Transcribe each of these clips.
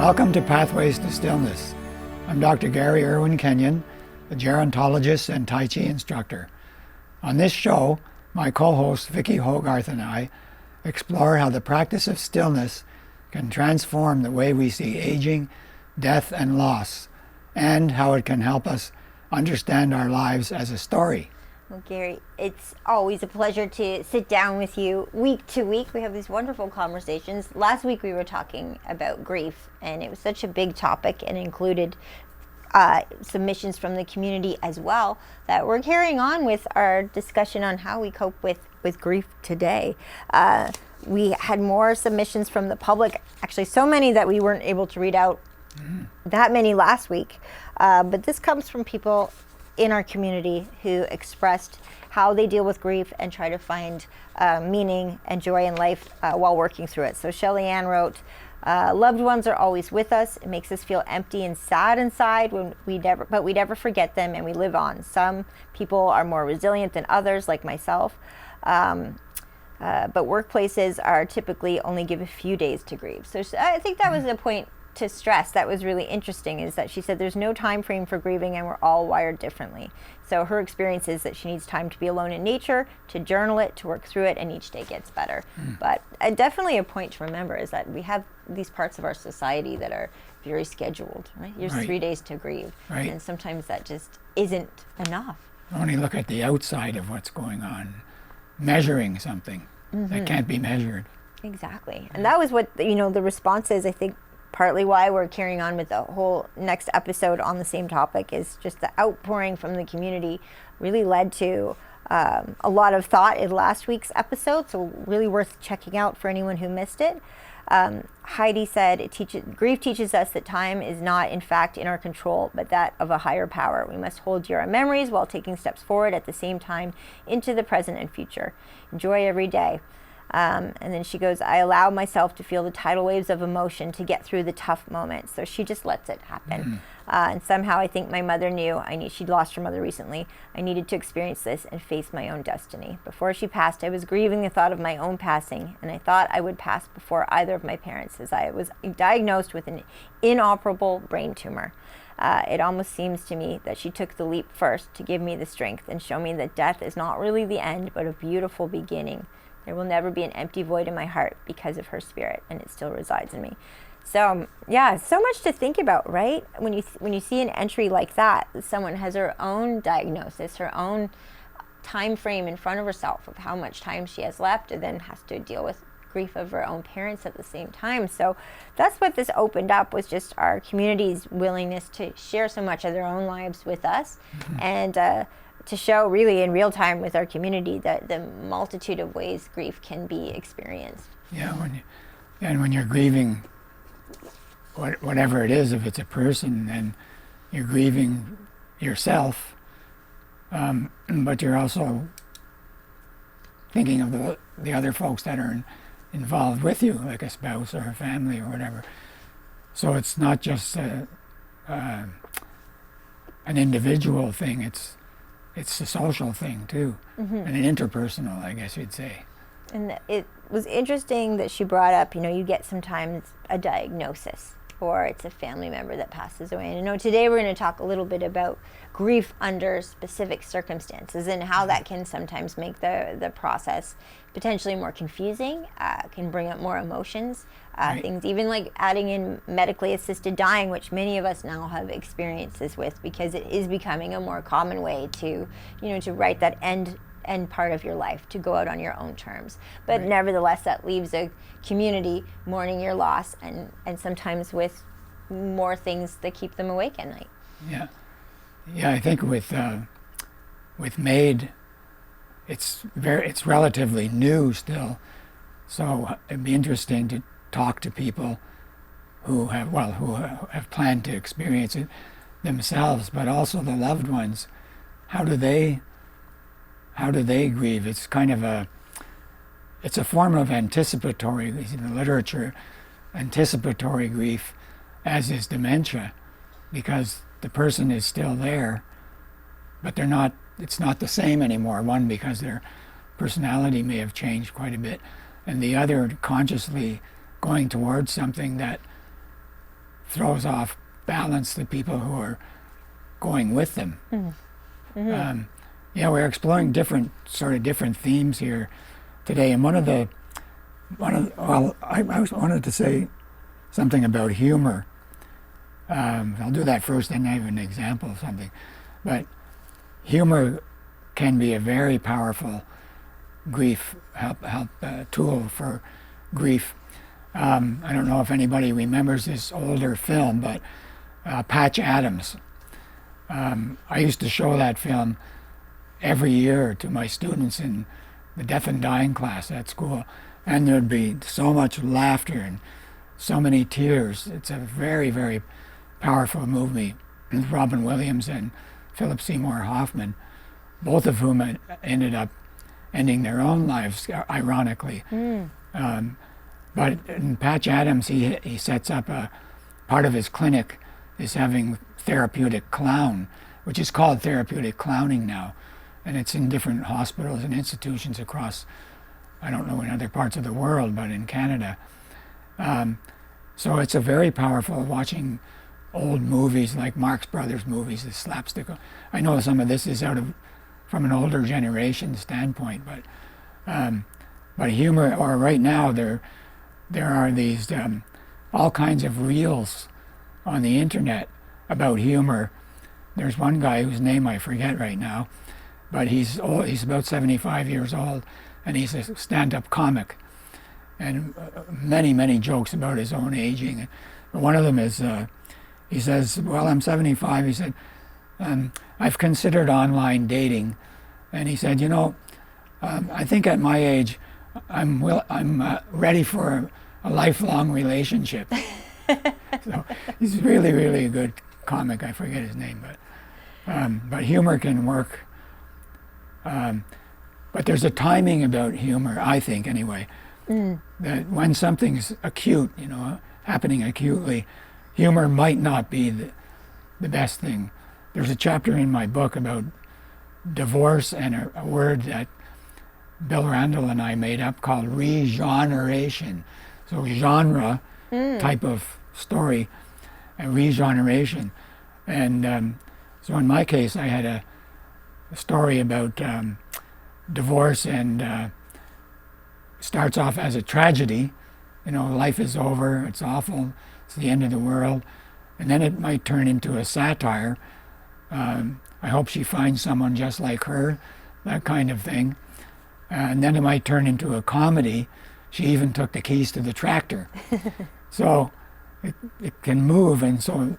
Welcome to Pathways to Stillness. I'm Dr. Gary Irwin-Kenyon, a gerontologist and Tai Chi instructor. On this show, my co-host Vicki Hogarth and I explore how the practice of stillness can transform the way we see aging, death, and loss, and how it can help us understand our lives as a story. Well, Gary, it's always a pleasure to sit down with you week to week. We have these wonderful conversations. Last week we were talking about grief, and it was such a big topic and included submissions from the community as well, that we're carrying on with our discussion on how we cope with grief today. We had more submissions from the public, actually so many that we weren't able to read out that many last week. But this comes from people in our community who expressed how they deal with grief and try to find meaning and joy in life while working through it. So Shelley Ann wrote, loved ones are always with us. It makes us feel empty and sad inside but we never forget them and we live on. Some people are more resilient than others, like myself. But workplaces are typically only give a few days to grieve. So I think that was a point to stress that was really interesting, is that she said there's no time frame for grieving and we're all wired differently. So her experience is that she needs time to be alone in nature, to journal it, to work through it, and each day gets better. But definitely a point to remember is that we have these parts of our society that are very scheduled, right? There's 3 days to grieve, and sometimes that just isn't enough. Only look at the outside of what's going on, measuring something that can't be measured. Exactly. And that was what, the response is, I think, partly why we're carrying on with the whole next episode on the same topic, is just the outpouring from the community really led to a lot of thought in last week's episode, so really worth checking out for anyone who missed it. Heidi said, grief teaches us that time is not in fact in our control, but that of a higher power. We must hold dear our memories while taking steps forward at the same time into the present and future. Enjoy every day. And then she goes, I allow myself to feel the tidal waves of emotion to get through the tough moments. So she just lets it happen. And somehow I think my mother knew she'd lost her mother recently. I needed to experience this and face my own destiny. Before she passed, I was grieving the thought of my own passing, and I thought I would pass before either of my parents, as I was diagnosed with an inoperable brain tumor. It almost seems to me that she took the leap first to give me the strength and show me that death is not really the end, but a beautiful beginning. There will never be an empty void in my heart because of her spirit, and it still resides in me. So, yeah, so much to think about, right? When you see an entry like that, someone has her own diagnosis, her own time frame in front of herself of how much time she has left, and then has to deal with grief of her own parents at the same time. So that's what this opened up, was just our community's willingness to share so much of their own lives with us, and to show really in real time with our community that the multitude of ways grief can be experienced. Yeah, when you're grieving whatever it is, if it's a person, then you're grieving yourself, but you're also thinking of the other folks that are involved with you, like a spouse or a family or whatever. So it's not just an individual thing, it's a social thing too, and an interpersonal, I guess you'd say. And it was interesting that she brought up, you get sometimes a diagnosis, or it's a family member that passes away. And today we're going to talk a little bit about grief under specific circumstances and how that can sometimes make the process potentially more confusing, can bring up more emotions, things even like adding in medically assisted dying, which many of us now have experiences with, because it is becoming a more common way to, to write that end part of your life, to go out on your own terms. But nevertheless, that leaves a community mourning your loss, and sometimes with more things that keep them awake at night. Yeah, I think with MAID, it's relatively new still, so it'd be interesting to talk to people who have planned to experience it themselves, but also the loved ones. How do they grieve? It's kind of it's a form of anticipatory, in the literature, anticipatory grief, as is dementia, because the person is still there, but it's not the same anymore. One, because their personality may have changed quite a bit, and the other, consciously going towards something that throws off balance the people who are going with them. Yeah, we're exploring different themes here today, and I wanted to say something about humor. I'll do that first, then I have an example of something. But humor can be a very powerful grief tool for grief. I don't know if anybody remembers this older film, but Patch Adams. I used to show that film every year to my students in the deaf and dying class at school, and there'd be so much laughter and so many tears. It's a very, very powerful movie with Robin Williams and Philip Seymour Hoffman, both of whom ended up ending their own lives, ironically. But in Patch Adams, he sets up a part of his clinic is having therapeutic clown, which is called therapeutic clowning now, and it's in different hospitals and institutions across, I don't know in other parts of the world, but in Canada. So it's a very powerful, watching old movies like Marx Brothers movies, the slapstick. I know some of this is from an older generation standpoint, but humor, or right now there are these all kinds of reels on the internet about humor. There's one guy whose name I forget right now, but he's about 75 years old, and he's a stand-up comic, and many jokes about his own aging. But one of them is, he says, well, I'm 75, he said, I've considered online dating, and he said, I think at my age, I'm ready for a lifelong relationship. So he's really a good comic. I forget his name, but humor can work. But there's a timing about humor, I think anyway, that when something's acute, happening acutely, humor might not be the best thing. There's a chapter in my book about divorce and a word that Bill Randall and I made up called regeneration. So genre type of story, and regeneration. And so in my case, I had a story about divorce, and starts off as a tragedy. Life is over, it's awful, it's the end of the world. And then it might turn into a satire. I hope she finds someone just like her, that kind of thing. And then it might turn into a comedy. She even took the keys to the tractor. So it can move, and so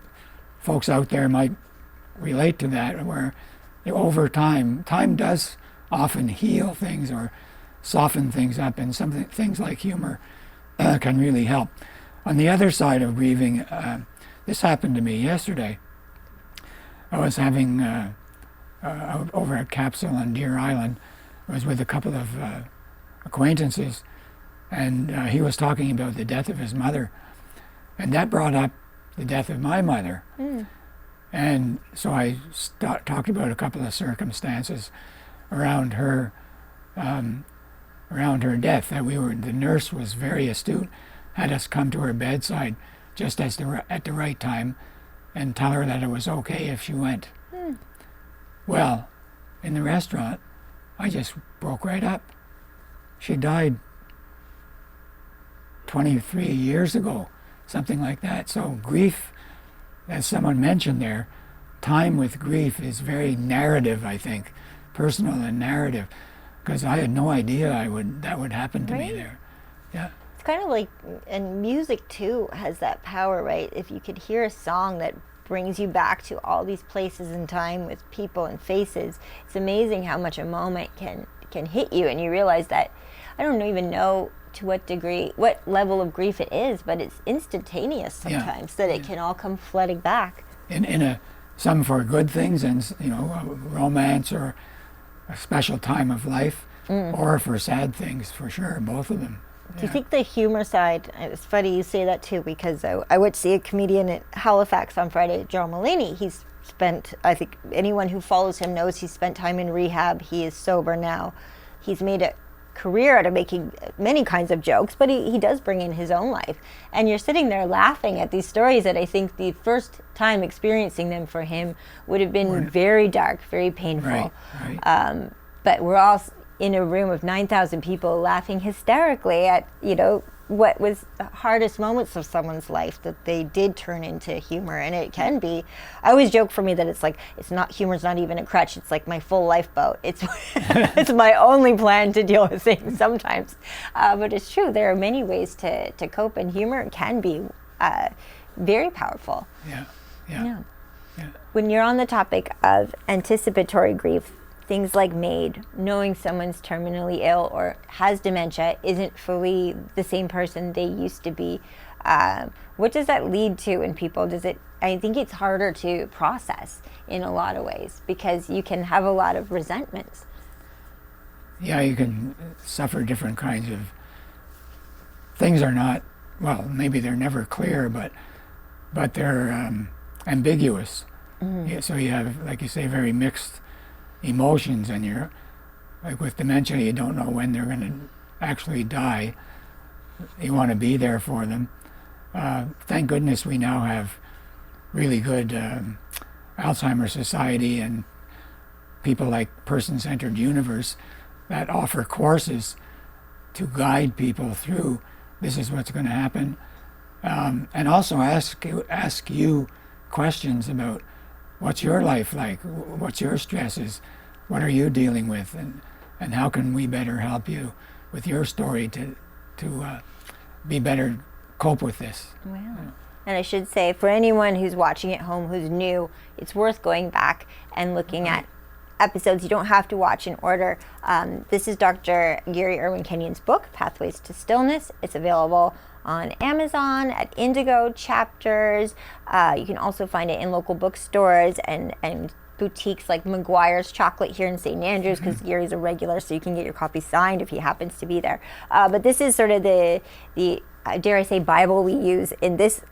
folks out there might relate to that, where over time does often heal things or soften things up, and things like humor can really help. On the other side of grieving, this happened to me yesterday. I was having, over at Capsule on Deer Island, I was with a couple of acquaintances, and he was talking about the death of his mother, and that brought up the death of my mother. And so I talked about a couple of circumstances around her death. That the nurse was very astute, had us come to her bedside just at the right time, and tell her that it was okay if she went. Well, in the restaurant, I just broke right up. She died 23 years ago, something like that. So grief, as someone mentioned there, time with grief is very narrative, I think, personal and narrative, because I had no idea that would happen to me there. Yeah. It's kind of like, and music too has that power, right? If you could hear a song that brings you back to all these places in time with people and faces, it's amazing how much a moment can hit you, and you realize that, I don't even know to what degree, what level of grief it is, but it's instantaneous sometimes, that it can all come flooding back. Some for good things, and romance or a special time of life, or for sad things, for sure, both of them. Do you think the humor side, it's funny you say that too, because I went to see a comedian at Halifax on Friday, Joe Mulaney. He's spent, I think anyone who follows him knows he's spent time in rehab. He is sober now. He's made career out of making many kinds of jokes, but he does bring in his own life. And you're sitting there laughing at these stories that I think the first time experiencing them for him would have been very dark, very painful. Right. But we're all in a room of 9,000 people laughing hysterically at, what was the hardest moments of someone's life that they did turn into humor. And it can be, I always joke for me that humor's not even a crutch, it's like my full lifeboat. It's it's my only plan to deal with things sometimes. But it's true, there are many ways to cope, and humor can be very powerful. Yeah. When you're on the topic of anticipatory grief, things like MAID, knowing someone's terminally ill or has dementia, isn't fully the same person they used to be. What does that lead to in people? I think it's harder to process in a lot of ways because you can have a lot of resentments. Yeah, you can suffer different kinds of things. Are not, well, maybe they're never clear, but they're ambiguous. Yeah, so you have, like you say, very mixed emotions, and you're like with dementia, you don't know when they're going to actually die. You want to be there for them. Thank goodness we now have really good Alzheimer's Society and people like Person-Centered Universe that offer courses to guide people through this is what's going to happen, and also ask you questions about what's your life like, what's your stresses, what are you dealing with, and how can we better help you with your story to be better cope with this. Wow. And I should say, for anyone who's watching at home who's new, it's worth going back and looking at episodes. You don't have to watch in order. This is Dr. Gary Irwin-Kenyon's book, Pathways to Stillness. It's available on Amazon, at Indigo Chapters. You can also find it in local bookstores and boutiques like McGuire's Chocolate here in St. Andrews, because Gary's a regular, so you can get your copy signed if he happens to be there. But this is sort of the dare I say, Bible we use in this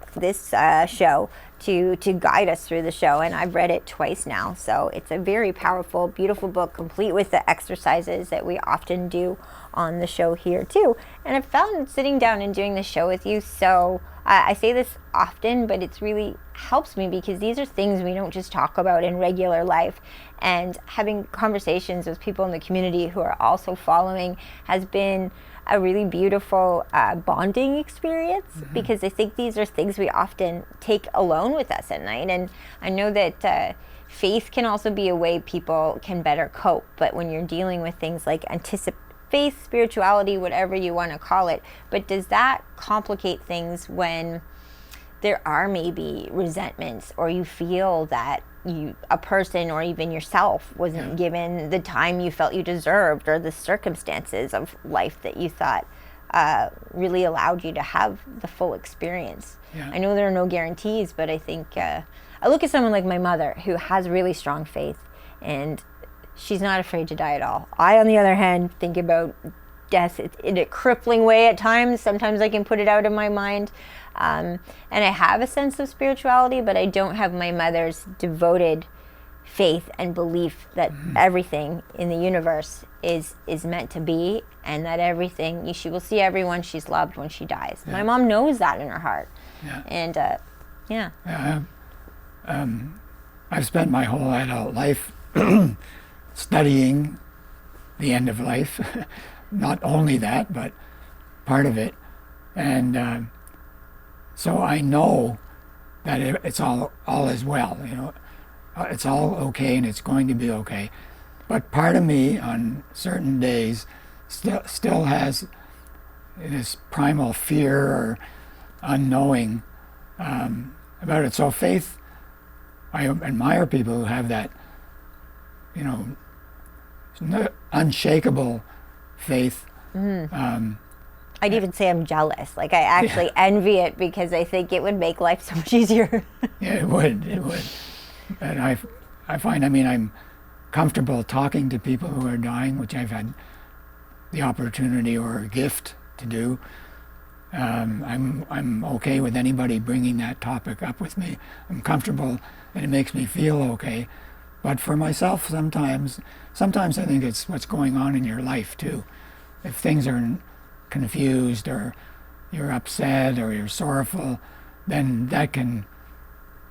show to guide us through the show, and I've read it twice now. So it's a very powerful, beautiful book, complete with the exercises that we often do on the show here too. And I've found sitting down and doing the show with you, so I say this often, but it's really helps me because these are things we don't just talk about in regular life. And having conversations with people in the community who are also following has been a really beautiful bonding experience, because I think these are things we often take alone with us at night. And I know that faith can also be a way people can better cope, but when you're dealing with things like faith, spirituality, whatever you want to call it, but does that complicate things when there are maybe resentments, or you feel that a person or even yourself wasn't given the time you felt you deserved, or the circumstances of life that you thought really allowed you to have the full experience? I know there are no guarantees, but I think I look at someone like my mother who has really strong faith, and she's not afraid to die at all. I, on the other hand, think about death in a crippling way at times. Sometimes I can put it out of my mind. And I have a sense of spirituality, but I don't have my mother's devoted faith and belief that everything in the universe is meant to be, and that everything, she will see everyone she's loved when she dies. My mom knows that in her heart. And I've spent my whole adult life studying the end of life. Not only that, but part of it. And so I know that it's all is well, it's all okay, and it's going to be okay. But part of me on certain days still has this primal fear or unknowing about it. So faith, I admire people who have that, unshakable faith. I'd even say I'm jealous. Like, I actually envy it, because I think it would make life so much easier. It would. And I find, I'm comfortable talking to people who are dying, which I've had the opportunity or a gift to do. I'm okay with anybody bringing that topic up with me. I'm comfortable, and it makes me feel okay. But for myself, sometimes I think it's what's going on in your life too. if things are confused or you're upset or you're sorrowful, then that can,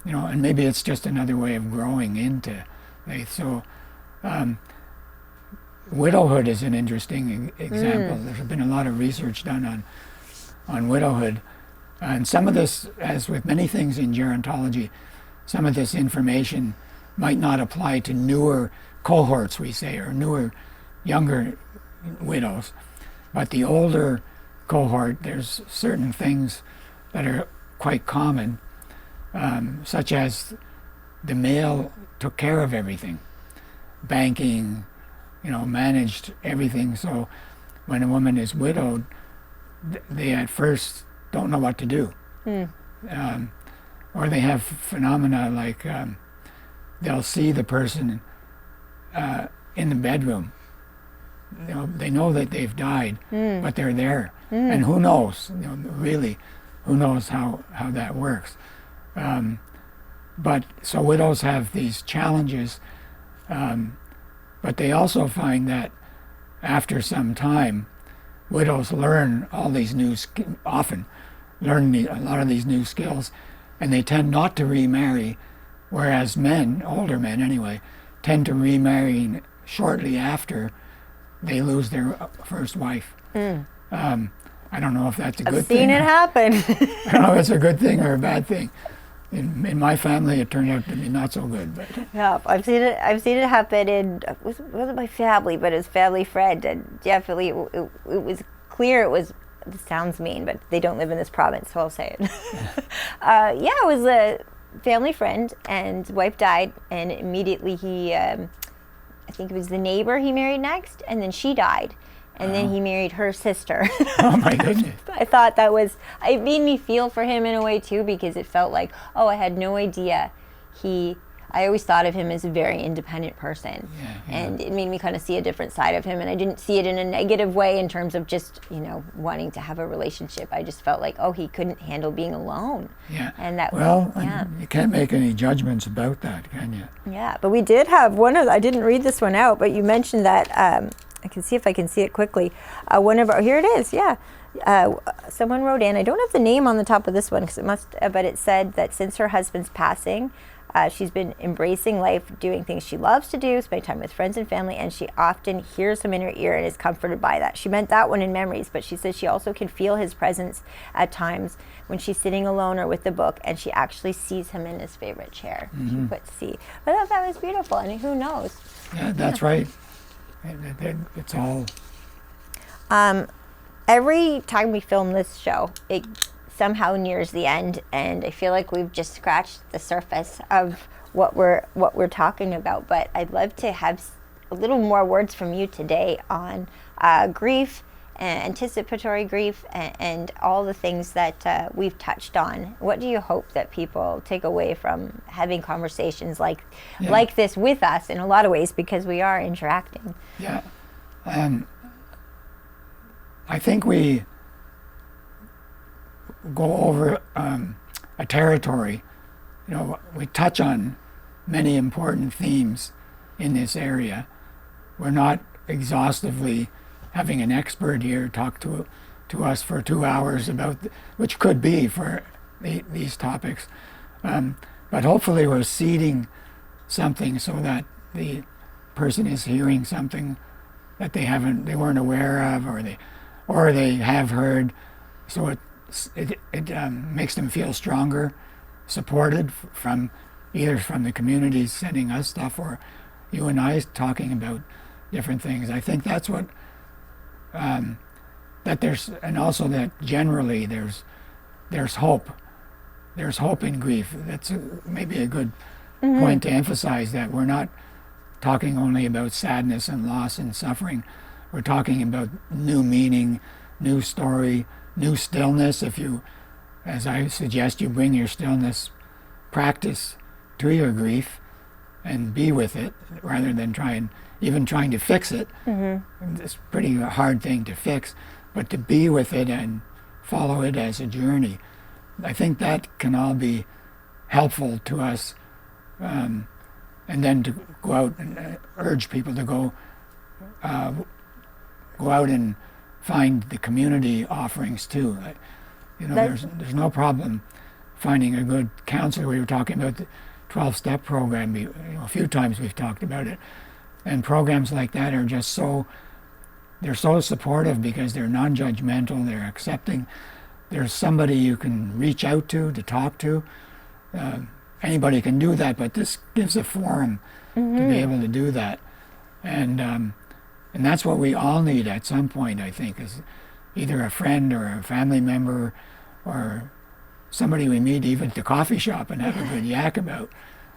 and maybe it's just another way of growing into faith. So widowhood is an interesting example. There's been a lot of research done on widowhood. And some of this, as with many things in gerontology, some of this information might not apply to newer cohorts, we say, or newer, younger widows. But the older cohort, there's certain things that are quite common, such as the male took care of everything, banking, managed everything. So when a woman is widowed, they at first don't know what to do. Or they have phenomena like they'll see the person in the bedroom. They know that they've died, but they're there. And who knows, really, who knows how that works. But so widows have these challenges, but they also find that after some time, widows learn all these often learn a lot of these new skills, and they tend not to remarry, whereas men, older men anyway, tend to remarry shortly after they lose their first wife. I don't know if that's a good thing. I've seen it happen. I don't know if it's a good thing or a bad thing. In my family, it turned out to be not so good. But yeah, I've seen it happen in wasn't my family, but his family friend, and definitely it was clear it was. This sounds mean, but they don't live in this province, so I'll say it. It was a family friend, and his wife died, and immediately he, I think it was the neighbor he married next, and then she died. And then he married her sister. Oh my goodness. I thought it made me feel for him in a way too, because it felt like, I had no idea I always thought of him as a very independent person. Yeah. And it made me kind of see a different side of him. And I didn't see it in a negative way in terms of just, wanting to have a relationship. I just felt like, he couldn't handle being alone. Yeah. And that, you can't make any judgments about that, can you? Yeah, but we did have I didn't read this one out, but you mentioned that, I can see if I can see it quickly. Here it is, yeah. Someone wrote in, I don't have the name on the top of this one, but it said that since her husband's passing, she's been embracing life, doing things she loves to do, spending time with friends and family, and she often hears him in her ear and is comforted by that. She meant that one in memories, but she says she also can feel his presence at times when she's sitting alone or with the book, and she actually sees him in his favorite chair. She put C. I thought that was beautiful. I mean, who knows? Yeah, that's right. It's all... Every time we film this show, it somehow nears the end, and I feel like we've just scratched the surface of what we're talking about. But I'd love to have a little more words from you today on grief, anticipatory grief, and all the things that we've touched on. What do you hope that people take away from having conversations like this with us in a lot of ways, because we are interacting? Yeah. I think we go over a territory. We touch on many important themes in this area. We're not exhaustively having an expert here talk to us for 2 hours about, which could be for these topics. But hopefully we're seeding something so that the person is hearing something that they weren't aware of, or they have heard, so it makes them feel stronger, supported either from the community sending us stuff, or you and I talking about different things. I think that's what and also that generally there's hope. There's hope in grief. That's maybe a good point to emphasize, that we're not talking only about sadness and loss and suffering. We're talking about new meaning, new story, new stillness. If you, as I suggest, you bring your stillness practice to your grief and be with it, rather than trying to fix it. It's a pretty hard thing to fix, but to be with it and follow it as a journey. I think that can all be helpful to us, and then to go out and urge people to go out and find the community offerings too. There's no problem finding a good counselor. We were talking about the 12-step program. A few times we've talked about it. And programs like that are just they're so supportive because they're non-judgmental, they're accepting. There's somebody you can reach out to talk to. Anybody can do that, but this gives a forum to be able to do that. And that's what we all need at some point, I think, is either a friend or a family member or somebody we meet even at the coffee shop and have a good yak about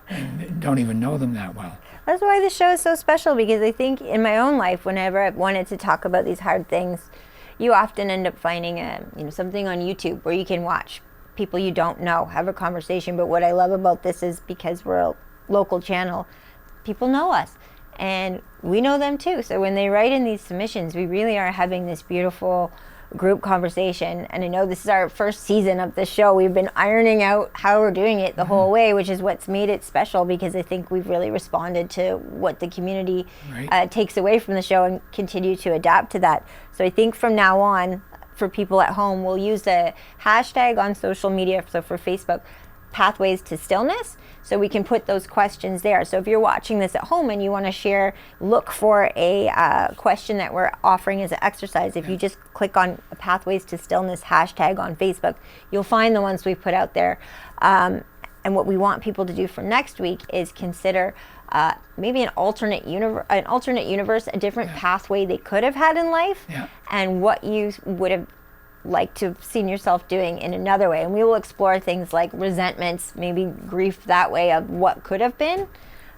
and don't even know them that well. That's why the show is so special, because I think in my own life, whenever I've wanted to talk about these hard things, you often end up finding something on YouTube where you can watch people you don't know have a conversation. But what I love about this is because we're a local channel, people know us and we know them too. So when they write in these submissions, we really are having this beautiful group conversation. And I know this is our first season of the show. We've been ironing out how we're doing it the whole way, which is what's made it special, because I think we've really responded to what the community takes away from the show and continue to adapt to that. So I think from now on, for people at home, we'll use a hashtag on social media. So for Facebook, Pathways to Stillness, so we can put those questions there. So if you're watching this at home and you want to share, look for a question that we're offering as an exercise. If you just click on Pathways to Stillness hashtag on Facebook, you'll find the ones we put out there. And what we want people to do for next week is consider maybe an alternate universe, a different pathway they could have had in life, and what you would have like to have seen yourself doing in another way. And we will explore things like resentments, maybe grief that way of what could have been,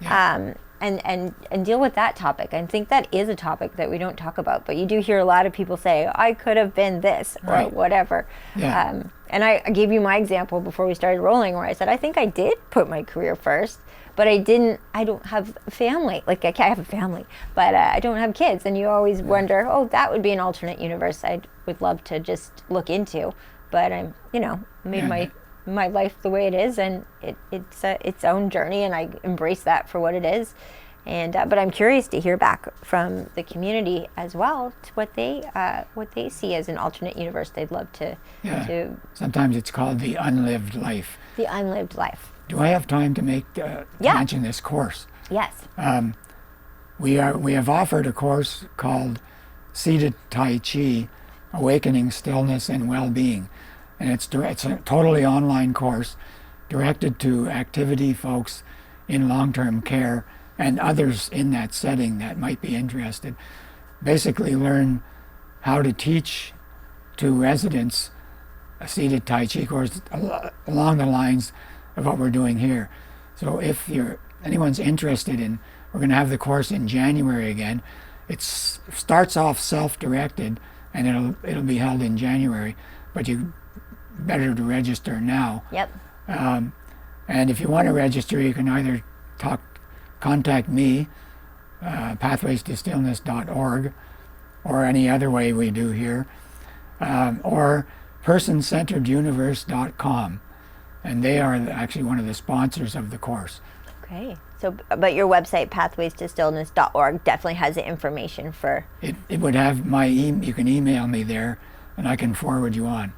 and deal with that topic. I think that is a topic that we don't talk about, but you do hear a lot of people say, I could have been this or whatever. And I gave you my example before we started rolling, where I said, I think I did put my career first, but I don't have a family. Like, I have a family, but I don't have kids. And you always wonder, that would be an alternate universe I would love to just look into. But I'm, made my life the way it is, and it's its own journey, and I embrace that for what it is. And but I'm curious to hear back from the community as well to what they see as an alternate universe they'd love to. Sometimes it's called the unlived life. The unlived life. Do I have time to mention this course? Yes. We have offered a course called Seated Tai Chi, Awakening Stillness and Well-Being, and it's a totally online course directed to activity folks in long-term care and others in that setting that might be interested. Basically, learn how to teach to residents a seated Tai Chi course along the lines of what we're doing here. So if anyone's interested we're going to have the course in January again. It starts off self-directed, and it'll be held in January, but you better to register now. Yep. And if you want to register, you can either contact me, pathwaystostillness.org, or any other way we do here, or personcentereduniverse.com. And they are actually one of the sponsors of the course. Okay. So, but your website, pathwaystostillness.org, definitely has the information for... It would have you can email me there, and I can forward you on.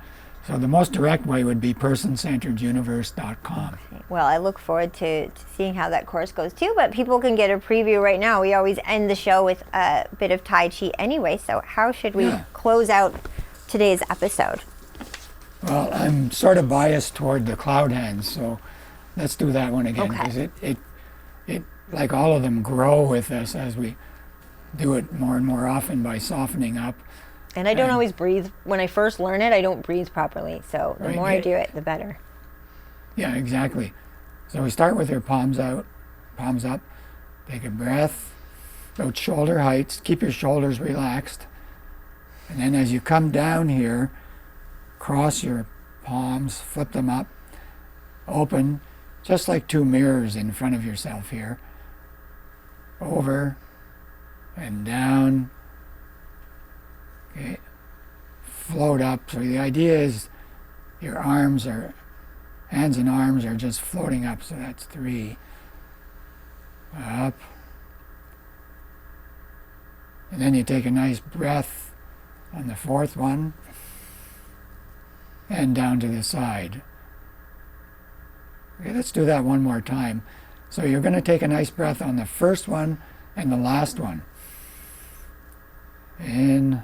So the most direct way would be personcentereduniverse.com. Okay. Well, I look forward to seeing how that course goes too, but people can get a preview right now. We always end the show with a bit of Tai Chi anyway, so how should we close out today's episode? Well, I'm sort of biased toward the cloud hands, so let's do that one again, because it like all of them grow with us as we do it more and more often by softening up. And I don't always breathe. When I first learn it, I don't breathe properly, so the more I do it, the better. Yeah, exactly. So we start with our palms up, take a breath, about shoulder heights, keep your shoulders relaxed, and then as you come down here, cross your palms, flip them up, open, just like two mirrors in front of yourself here. Over and down. Okay. Float up. So the idea is your hands and arms are just floating up. So that's 3. Up. And then you take a nice breath on the fourth one, and down to the side. Okay, let's do that one more time. So you're going to take a nice breath on the first one and the last one. In,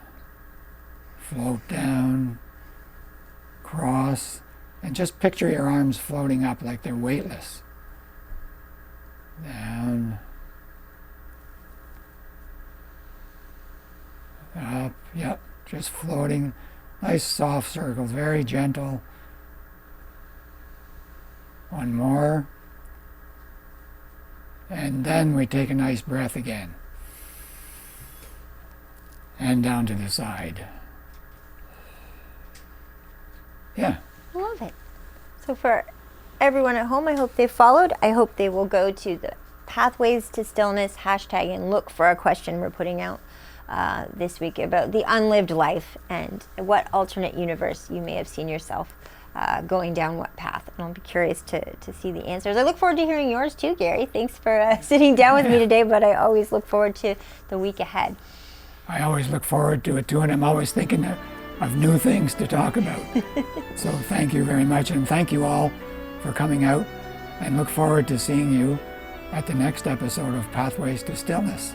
float down, cross, and just picture your arms floating up like they're weightless. Down, up, yep, just floating. Nice soft circles, very gentle. One more. And then we take a nice breath again. And down to the side. Yeah. Love it. So for everyone at home, I hope they followed. I hope they will go to the Pathways to Stillness hashtag and look for a question we're putting out this week about the unlived life and what alternate universe you may have seen yourself going down what path. And I'll be curious to see the answers. I look forward to hearing yours too, Gary. Thanks for sitting down with me today, but I always look forward to the week ahead. I always look forward to it too, and I'm always thinking of new things to talk about. So thank you very much, and thank you all for coming out, and look forward to seeing you at the next episode of Pathways to Stillness.